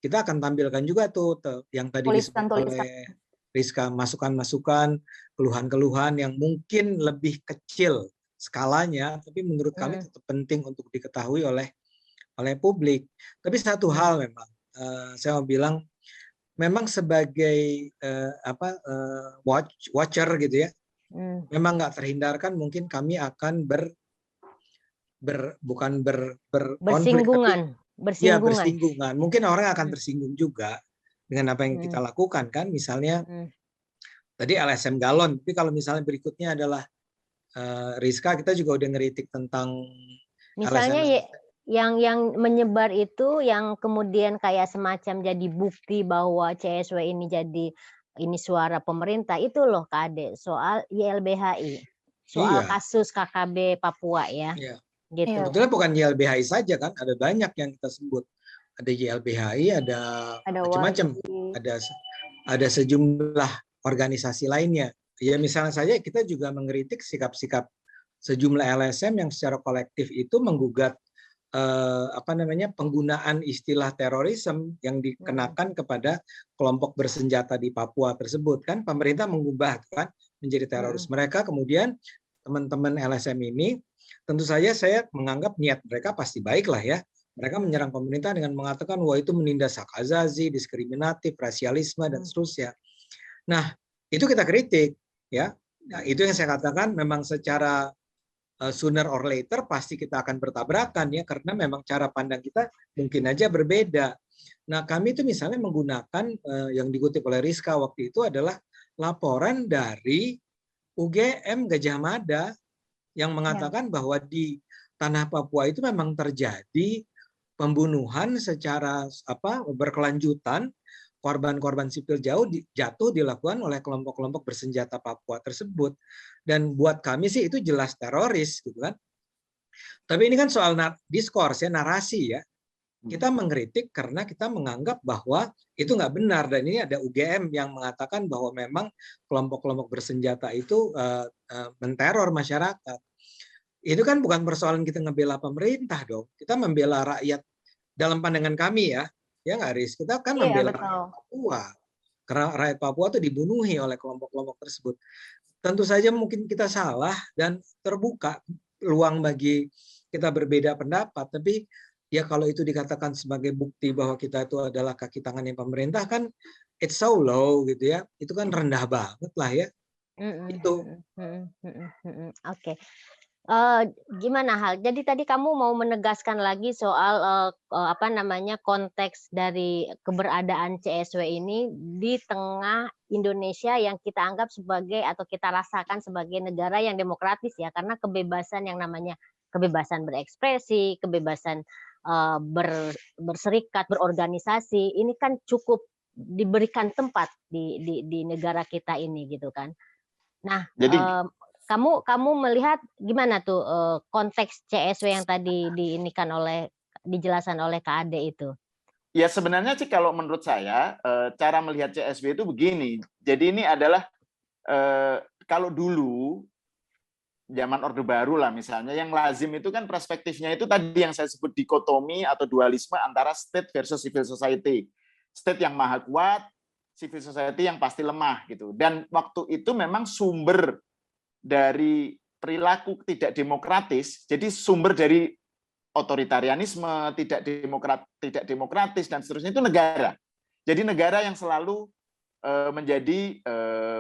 kita akan tampilkan juga tuh yang tadi disebut oleh Rizka, masukan-masukan, keluhan-keluhan yang mungkin lebih kecil skalanya, tapi menurut kami tetap penting untuk diketahui oleh publik. Tapi satu hal memang saya mau bilang, memang sebagai watcher gitu ya, memang nggak terhindarkan mungkin kami akan bersinggungan. Bersinggungan. Mungkin orang akan tersinggung juga dengan apa yang kita lakukan kan, misalnya tadi LSM galon, tapi kalau misalnya berikutnya adalah Rizka, kita juga udah ngeritik tentang misalnya yang menyebar itu yang kemudian kayak semacam jadi bukti bahwa CSW ini suara pemerintah itu loh Kak Ade, soal YLBHI, soal kasus KKB Papua ya. Gitu. Sebetulnya bukan YLBHI saja kan, ada banyak yang kita sebut. Ada YLBHI, ada macam-macam, ada sejumlah organisasi lainnya. Ya misalnya saja kita juga mengkritik sikap-sikap sejumlah LSM yang secara kolektif itu menggugat penggunaan istilah terorisme yang dikenakan kepada kelompok bersenjata di Papua tersebut kan, pemerintah mengubah kan menjadi teroris. Mereka kemudian teman-teman LSM ini tentu saja saya menganggap niat mereka pasti baik lah ya. Mereka menyerang pemerintah dengan mengatakan wah itu menindas hak asasi, diskriminatif, rasialisme dan seterusnya. Nah, itu kita kritik ya. Nah, itu yang saya katakan memang secara sooner or later pasti kita akan bertabrakan ya, karena memang cara pandang kita mungkin aja berbeda. Nah, kami itu misalnya menggunakan yang dikutip oleh Rizka waktu itu adalah laporan dari UGM Gajah Mada yang mengatakan bahwa di tanah Papua itu memang terjadi pembunuhan secara berkelanjutan, korban-korban sipil jatuh dilakukan oleh kelompok-kelompok bersenjata Papua tersebut. Dan buat kami sih itu jelas teroris gitu kan. Tapi ini kan soal diskurs ya, narasi ya. Kita mengkritik karena kita menganggap bahwa itu nggak benar, dan ini ada UGM yang mengatakan bahwa memang kelompok-kelompok bersenjata itu menteror masyarakat. Itu kan bukan persoalan kita ngebela pemerintah dong. Kita membela rakyat dalam pandangan kami ya nggak Riz? Kita kan membela rakyat Papua. Karena rakyat Papua itu dibunuhi oleh kelompok-kelompok tersebut. Tentu saja mungkin kita salah dan terbuka peluang bagi kita berbeda pendapat, tapi ya kalau itu dikatakan sebagai bukti bahwa kita itu adalah kaki tangannya pemerintah kan it's so low gitu ya. Itu kan rendah banget lah ya. Itu. Oke. Gimana hal? Jadi tadi kamu mau menegaskan lagi soal konteks dari keberadaan CSW ini di tengah Indonesia yang kita anggap sebagai atau kita rasakan sebagai negara yang demokratis ya, karena kebebasan yang namanya kebebasan berekspresi, kebebasan berserikat, berorganisasi, ini kan cukup diberikan tempat di negara kita ini gitu kan. Nah, jadi kamu melihat gimana tuh konteks CSW yang tadi dijelaskan oleh Kak Ade itu? Ya sebenarnya sih kalau menurut saya cara melihat CSW itu begini. Jadi ini adalah kalau dulu zaman Orde Baru lah misalnya, yang lazim itu kan perspektifnya itu tadi yang saya sebut dikotomi atau dualisme antara state versus civil society. State yang maha kuat, civil society yang pasti lemah gitu. Dan waktu itu memang sumber dari perilaku tidak demokratis, jadi sumber dari otoritarianisme, tidak demokratis dan seterusnya itu negara. Jadi negara yang selalu menjadi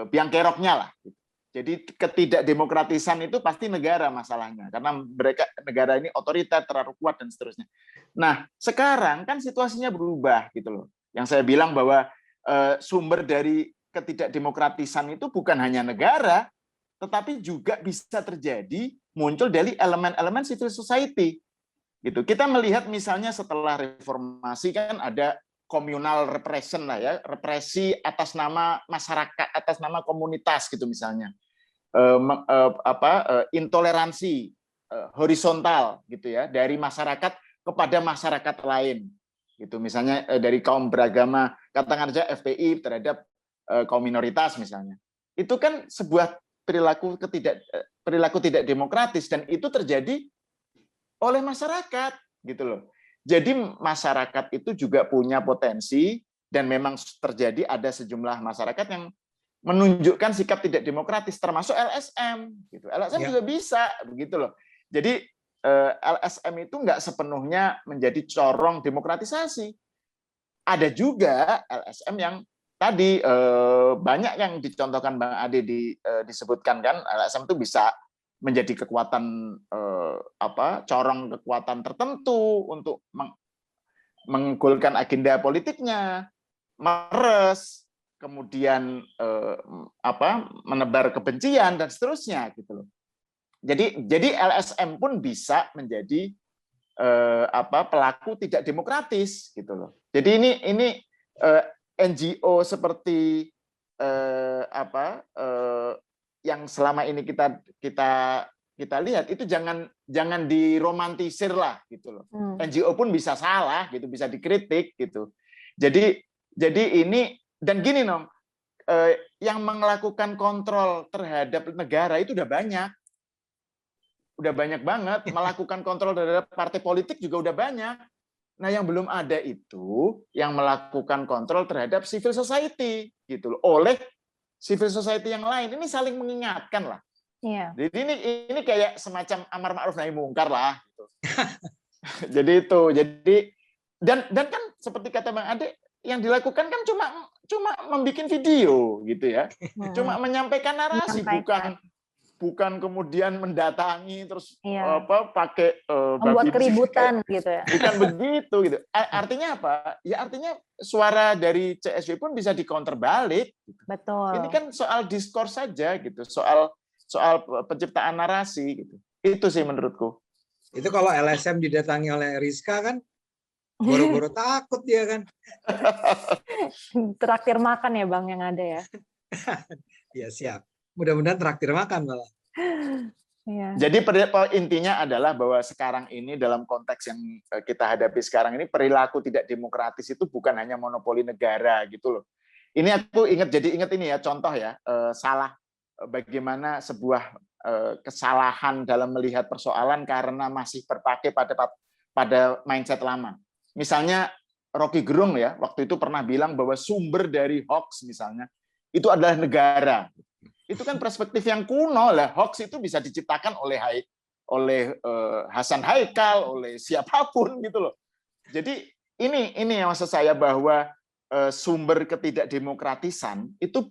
biang keroknya lah. Jadi ketidakdemokratisan itu pasti negara masalahnya, karena negara ini otoriter, terlalu kuat dan seterusnya. Nah sekarang kan situasinya berubah gitu loh. Yang saya bilang bahwa sumber dari ketidakdemokratisan itu bukan hanya negara, tetapi juga bisa terjadi muncul dari elemen-elemen civil society. Gitu. Kita melihat misalnya setelah reformasi kan ada communal repression lah ya, represi atas nama masyarakat, atas nama komunitas gitu misalnya. Intoleransi horizontal gitu ya, dari masyarakat kepada masyarakat lain. Gitu misalnya dari kaum beragama, katakan saja FPI terhadap kaum minoritas misalnya. Itu kan sebuah perilaku tidak demokratis dan itu terjadi oleh masyarakat gitu loh. Jadi masyarakat itu juga punya potensi dan memang terjadi ada sejumlah masyarakat yang menunjukkan sikap tidak demokratis termasuk LSM gitu. LSM juga bisa begitu loh. Jadi LSM itu nggak sepenuhnya menjadi corong demokratisasi. Ada juga LSM yang tadi banyak yang dicontohkan Bang Ade disebutkan kan, LSM itu bisa menjadi kekuatan corong kekuatan tertentu untuk menggolkan agenda politiknya, meres, kemudian menebar kebencian dan seterusnya gitu loh. Jadi LSM pun bisa menjadi pelaku tidak demokratis gitu loh. Jadi ini NGO seperti yang selama ini kita lihat itu jangan diromantisir lah gitu loh. NGO pun bisa salah gitu, bisa dikritik gitu. Jadi ini dan gini Nom, yang melakukan kontrol terhadap negara itu udah banyak banget, melakukan kontrol terhadap partai politik juga udah banyak. Nah, yang belum ada itu yang melakukan kontrol terhadap civil society gitu loh, oleh civil society yang lain. Ini saling mengingatkan lah. Iya. Jadi ini kayak semacam amar ma'ruf nahi mungkar lah gitu. Jadi dan kan seperti kata Bang Ade, yang dilakukan kan cuma membuat video gitu ya. Cuma menyampaikan narasi, bukan kemudian mendatangi terus pakai membuat keributan gitu ya. Bukan begitu gitu. Artinya apa? Ya artinya suara dari CSW pun bisa dikonter balik. Betul. Ini kan soal diskurs saja gitu, soal penciptaan narasi gitu. Itu sih menurutku. Itu kalau LSM didatangi oleh Rizka kan boro-boro takut dia kan. Traktir makan ya Bang yang ada ya. Ya siap. Mudah-mudahan traktir makan malah. Ya. Jadi intinya adalah bahwa sekarang ini dalam konteks yang kita hadapi sekarang ini perilaku tidak demokratis itu bukan hanya monopoli negara gitu loh. Ini aku ingat ini ya contoh ya salah bagaimana sebuah kesalahan dalam melihat persoalan karena masih berpakai pada mindset lama. Misalnya Rocky Gerung ya waktu itu pernah bilang bahwa sumber dari hoax misalnya itu adalah negara. Itu kan perspektif yang kuno lah. Hoax itu bisa diciptakan oleh oleh Hasan Haikal, oleh siapapun gitu loh. Jadi ini yang maksud saya bahwa sumber ketidakdemokratisan itu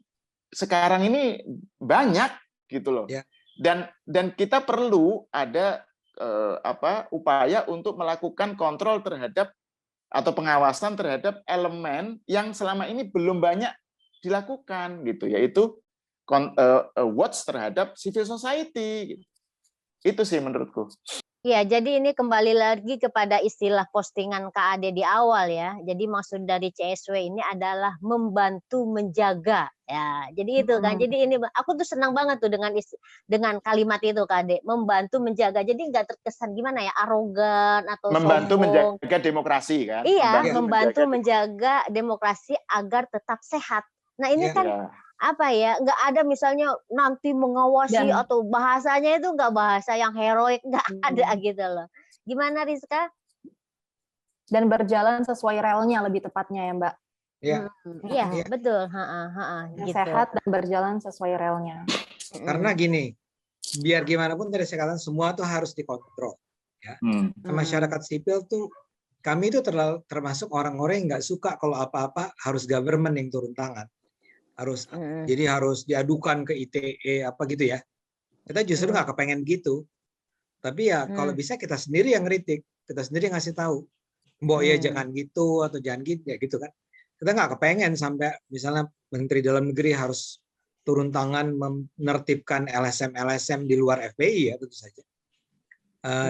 sekarang ini banyak gitu loh. Ya. Dan kita perlu ada upaya untuk melakukan kontrol terhadap atau pengawasan terhadap elemen yang selama ini belum banyak dilakukan gitu, yaitu watch terhadap civil society. Itu sih menurutku. Ya, jadi ini kembali lagi kepada istilah postingan KAD di awal ya. Jadi maksud dari CSW ini adalah membantu menjaga. Ya, jadi itu kan. Jadi ini aku tuh senang banget tuh dengan kalimat itu KAD, membantu menjaga. Jadi nggak terkesan gimana ya, arogan atau membantu sombong. Menjaga demokrasi kan. Iya, membantu menjaga demokrasi agar tetap sehat. Nah, ini kan apa ya, nggak ada misalnya nanti mengawasi atau bahasanya itu nggak bahasa yang heroik, nggak ada gitu loh. Gimana Rizka? Dan berjalan sesuai relnya lebih tepatnya ya Mbak. Iya, betul. Gitu. Sehat dan berjalan sesuai relnya. Karena gini, biar gimana pun tadi saya katakan semua tuh harus dikontrol. Ya. Masyarakat sipil tuh, kami itu termasuk orang-orang yang nggak suka kalau apa-apa harus government yang turun tangan. Jadi harus diadukan ke ITE apa gitu ya. Kita justru nggak kepengen gitu. Tapi ya kalau bisa kita sendiri yang ngeritik, kita sendiri yang ngasih tahu. Mbok ya jangan gitu atau jangan gitu ya gitu kan. Kita nggak kepengen sampai misalnya Menteri Dalam Negeri harus turun tangan menertibkan LSM di luar FPI ya tentu saja.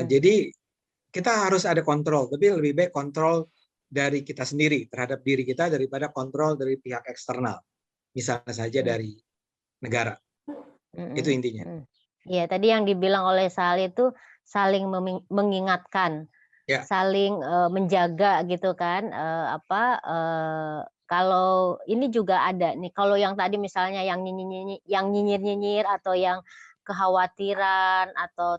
Jadi kita harus ada kontrol, tapi lebih baik kontrol dari kita sendiri terhadap diri kita daripada kontrol dari pihak eksternal. Misalnya saja dari negara. Itu intinya. Iya, tadi yang dibilang oleh Sal itu saling mengingatkan, saling menjaga gitu kan. Kalau ini juga ada nih, kalau yang tadi misalnya yang nyinyir-nyinyir atau yang kekhawatiran atau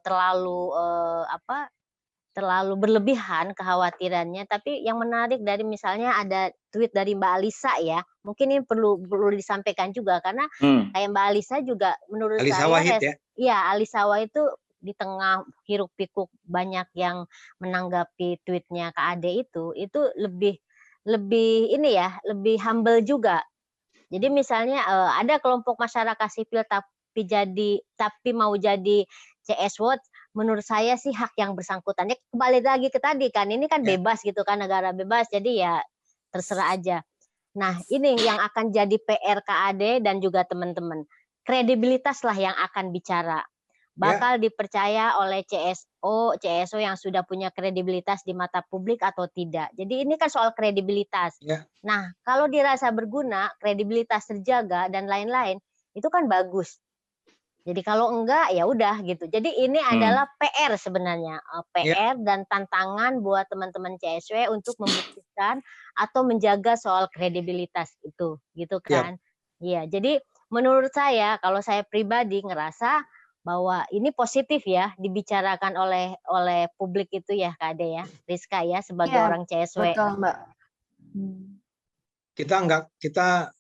terlalu berlebihan kekhawatirannya. Tapi yang menarik dari misalnya ada tweet dari Mbak Alisa ya, mungkin ini perlu disampaikan juga karena kayak Mbak Alisa juga menurut Alisa saya Wahid ya? Iya, Alisa Wahid itu di tengah hiruk pikuk banyak yang menanggapi tweetnya KAD itu lebih ini ya, lebih humble juga. Jadi misalnya ada kelompok masyarakat sipil tapi mau jadi CS Watch, menurut saya sih hak yang bersangkutannya kembali lagi ke tadi kan, ini kan bebas gitu kan, negara bebas, jadi ya terserah aja. Nah ini yang akan jadi PR KAD dan juga teman-teman, kredibilitas lah yang akan bicara, bakal dipercaya oleh CSO yang sudah punya kredibilitas di mata publik atau tidak. Jadi ini kan soal kredibilitas. Nah kalau dirasa berguna, kredibilitas terjaga dan lain-lain, itu kan bagus. Jadi kalau enggak ya udah gitu. Jadi ini adalah PR sebenarnya, PR dan tantangan buat teman-teman CSW untuk membuktikan atau menjaga soal kredibilitas itu, gitu kan? Iya. Jadi menurut saya, kalau saya pribadi ngerasa bahwa ini positif ya dibicarakan oleh publik itu ya, Kak Ade ya, Rizka ya sebagai orang CSW. Betul Mbak. Kita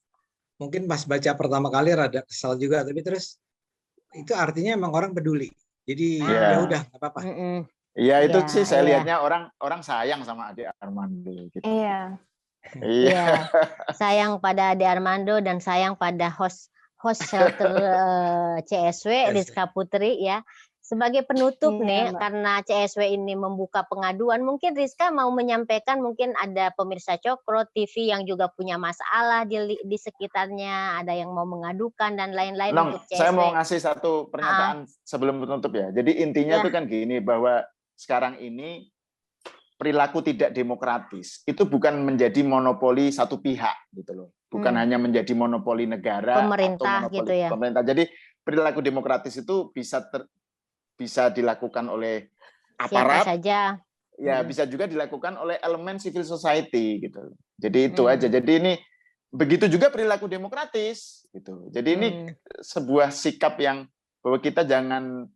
mungkin pas baca pertama kali rada kesal juga, tapi terus itu artinya emang orang peduli. Jadi ya udah nggak apa-apa. Iya itu sih saya lihatnya orang sayang sama Ade Armando. Gitu. Iya. Sayang pada Ade Armando dan sayang pada host shelter CSW Rizka Putri ya. Sebagai penutup nih, karena CSW ini membuka pengaduan, mungkin Rizka mau menyampaikan, mungkin ada pemirsa Cokro TV yang juga punya masalah di sekitarnya, ada yang mau mengadukan dan lain-lain untuk CSW. Saya mau ngasih satu pernyataan sebelum penutup ya. Jadi intinya itu kan gini, bahwa sekarang ini perilaku tidak demokratis itu bukan menjadi monopoli satu pihak gitu loh. Bukan hanya menjadi monopoli negara pemerintah atau monopoli gitu ya. Pemerintah. Jadi perilaku demokratis itu bisa dilakukan oleh aparat, siapa saja. Ya bisa juga dilakukan oleh elemen civil society gitu. Jadi itu aja. Jadi ini begitu juga perilaku demokratis gitu. Jadi ini sebuah sikap yang bahwa kita jangan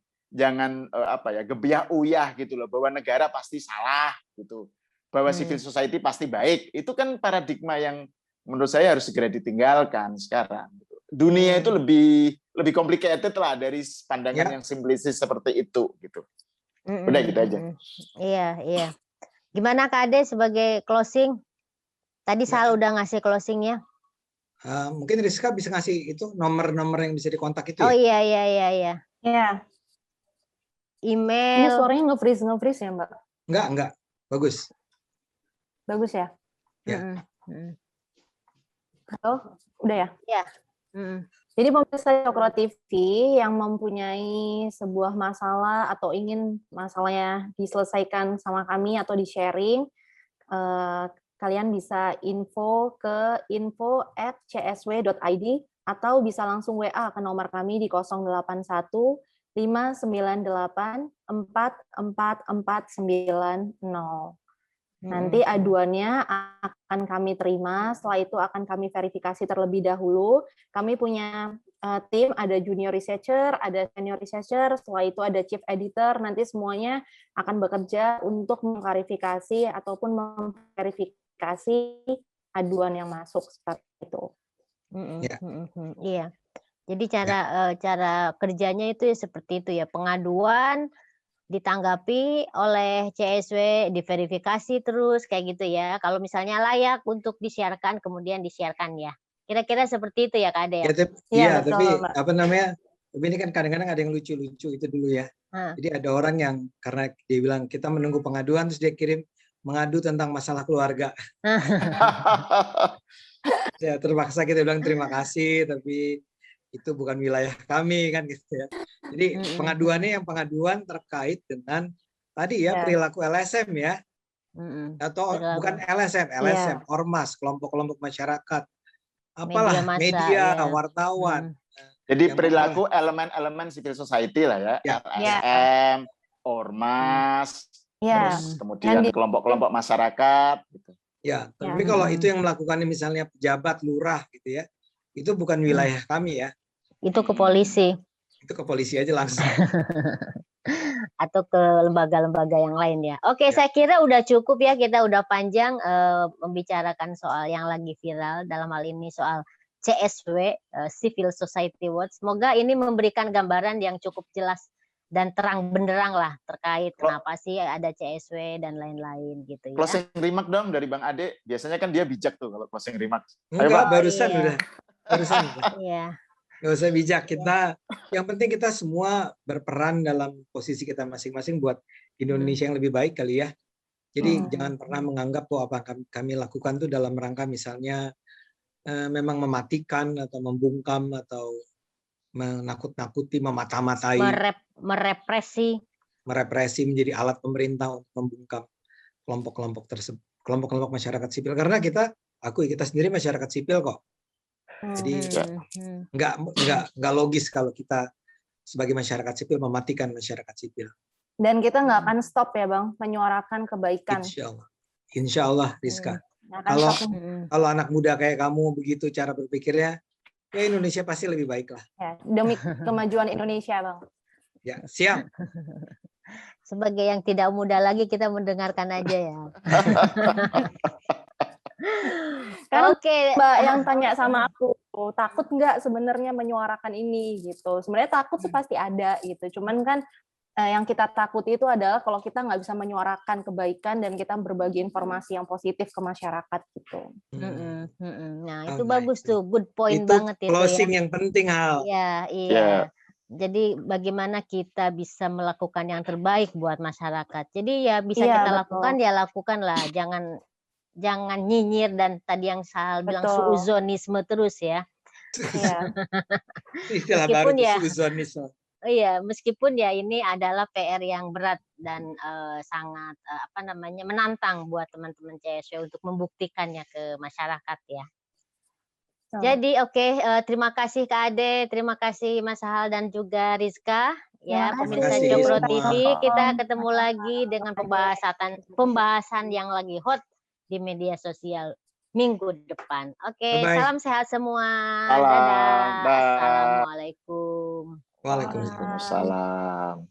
gebiah uyah gitu loh, bahwa negara pasti salah gitu, bahwa civil society pasti baik. Itu kan paradigma yang menurut saya harus segera ditinggalkan sekarang. Dunia itu lebih complicated lah dari pandangan yang simplisis seperti itu gitu. Udah gitu aja. Iya. Gimana Kak Ade sebagai closing? Tadi Sal udah ngasih closingnya. Mungkin Rizka bisa ngasih itu nomor-nomor yang bisa dikontak itu Oh ya? iya. Iya. Ini Email. suaranya nge-freeze ya, Mbak? Enggak. Bagus. Bagus ya? Ya. Halo, udah ya? Ya. Jadi pemirsa Cokro TV yang mempunyai sebuah masalah atau ingin masalahnya diselesaikan sama kami atau di-sharing, kalian bisa info ke info@csw.id atau bisa langsung WA ke nomor kami di 081 598 4440. Nanti aduannya akan kami terima, setelah itu akan kami verifikasi terlebih dahulu. Kami punya tim, ada junior researcher, ada senior researcher, setelah itu ada chief editor, nanti semuanya akan bekerja untuk mengklarifikasi ataupun memverifikasi aduan yang masuk seperti itu. Iya. Jadi cara kerjanya itu ya seperti itu ya, pengaduan ditanggapi oleh CSW, diverifikasi terus kayak gitu ya. Kalau misalnya layak untuk disiarkan, kemudian disiarkan ya. Kira-kira seperti itu ya Kak Ade ya? Iya, tapi apa namanya? Tapi ini kan kadang-kadang ada yang lucu-lucu itu dulu ya. Jadi ada orang yang karena dia bilang kita menunggu pengaduan terus dia kirim mengadu tentang masalah keluarga. Ya terpaksa kita bilang terima kasih tapi itu bukan wilayah kami kan gitu ya. Jadi pengaduannya yang pengaduan terkait dengan tadi ya perilaku LSM ya. Atau bukan LSM, ormas, kelompok-kelompok masyarakat. Apalah media, wartawan. Jadi perilaku elemen-elemen civil society lah ya. LSM, ormas, terus kemudian kelompok-kelompok masyarakat gitu. Ya, tapi kalau itu yang melakukannya misalnya pejabat, lurah gitu ya. Itu bukan wilayah kami ya. Itu ke polisi. Itu ke polisi aja langsung. Atau ke lembaga-lembaga yang lain ya. Oke, saya kira udah cukup ya, kita udah panjang membicarakan soal yang lagi viral, dalam hal ini soal CSW, Civil Society Watch. Semoga ini memberikan gambaran yang cukup jelas dan terang benderang lah terkait kenapa sih ada CSW dan lain-lain gitu ya. Closing remark dong dari Bang Ade. Biasanya kan dia bijak tuh kalau closing remark. Enggak, barusan udah. Iya. Nggak usah bijak, yang penting kita semua berperan dalam posisi kita masing-masing buat Indonesia yang lebih baik kali ya. Jadi jangan pernah menganggap bahwa apa kami lakukan tuh dalam rangka misalnya memang mematikan atau membungkam atau menakut-nakuti, memata-matai, merepresi menjadi alat pemerintah untuk membungkam kelompok-kelompok tersebut, kelompok-kelompok masyarakat sipil. Karena kita sendiri masyarakat sipil kok. Jadi nggak logis kalau kita sebagai masyarakat sipil mematikan masyarakat sipil. Dan kita nggak akan stop ya Bang, menyuarakan kebaikan. Insya Allah Rizka. Kalau anak muda kayak kamu begitu cara berpikirnya, ya Indonesia pasti lebih baik lah. Ya, demi kemajuan Indonesia Bang. Ya, siap. Sebagai yang tidak muda lagi kita mendengarkan aja ya. Oke, Mbak yang tanya sama aku, takut nggak sebenarnya menyuarakan ini gitu. Sebenarnya takut sih pasti ada gitu. Cuman kan yang kita takuti itu adalah kalau kita nggak bisa menyuarakan kebaikan dan kita berbagi informasi yang positif ke masyarakat gitu. Nah itu bagus tuh, good point itu banget itu ya. Closing yang penting Hal. Iya. Jadi bagaimana kita bisa melakukan yang terbaik buat masyarakat. Jadi ya bisa kita lakukan ya lakukanlah, jangan nyinyir dan tadi yang Sal bilang suuzonisme terus ya. Istilah baru suuzonisme. Iya, meskipun ya ini adalah PR yang berat dan sangat menantang buat teman-teman CSW untuk membuktikannya ke masyarakat ya. Jadi terima kasih Kak Ade, terima kasih Mas Hal dan juga Rizka ya, pemirsa Cokro TV. Kita ketemu lagi dengan pembahasan yang lagi hot di media sosial minggu depan. Salam sehat semua. Dadah. Assalamualaikum. Waalaikumsalam.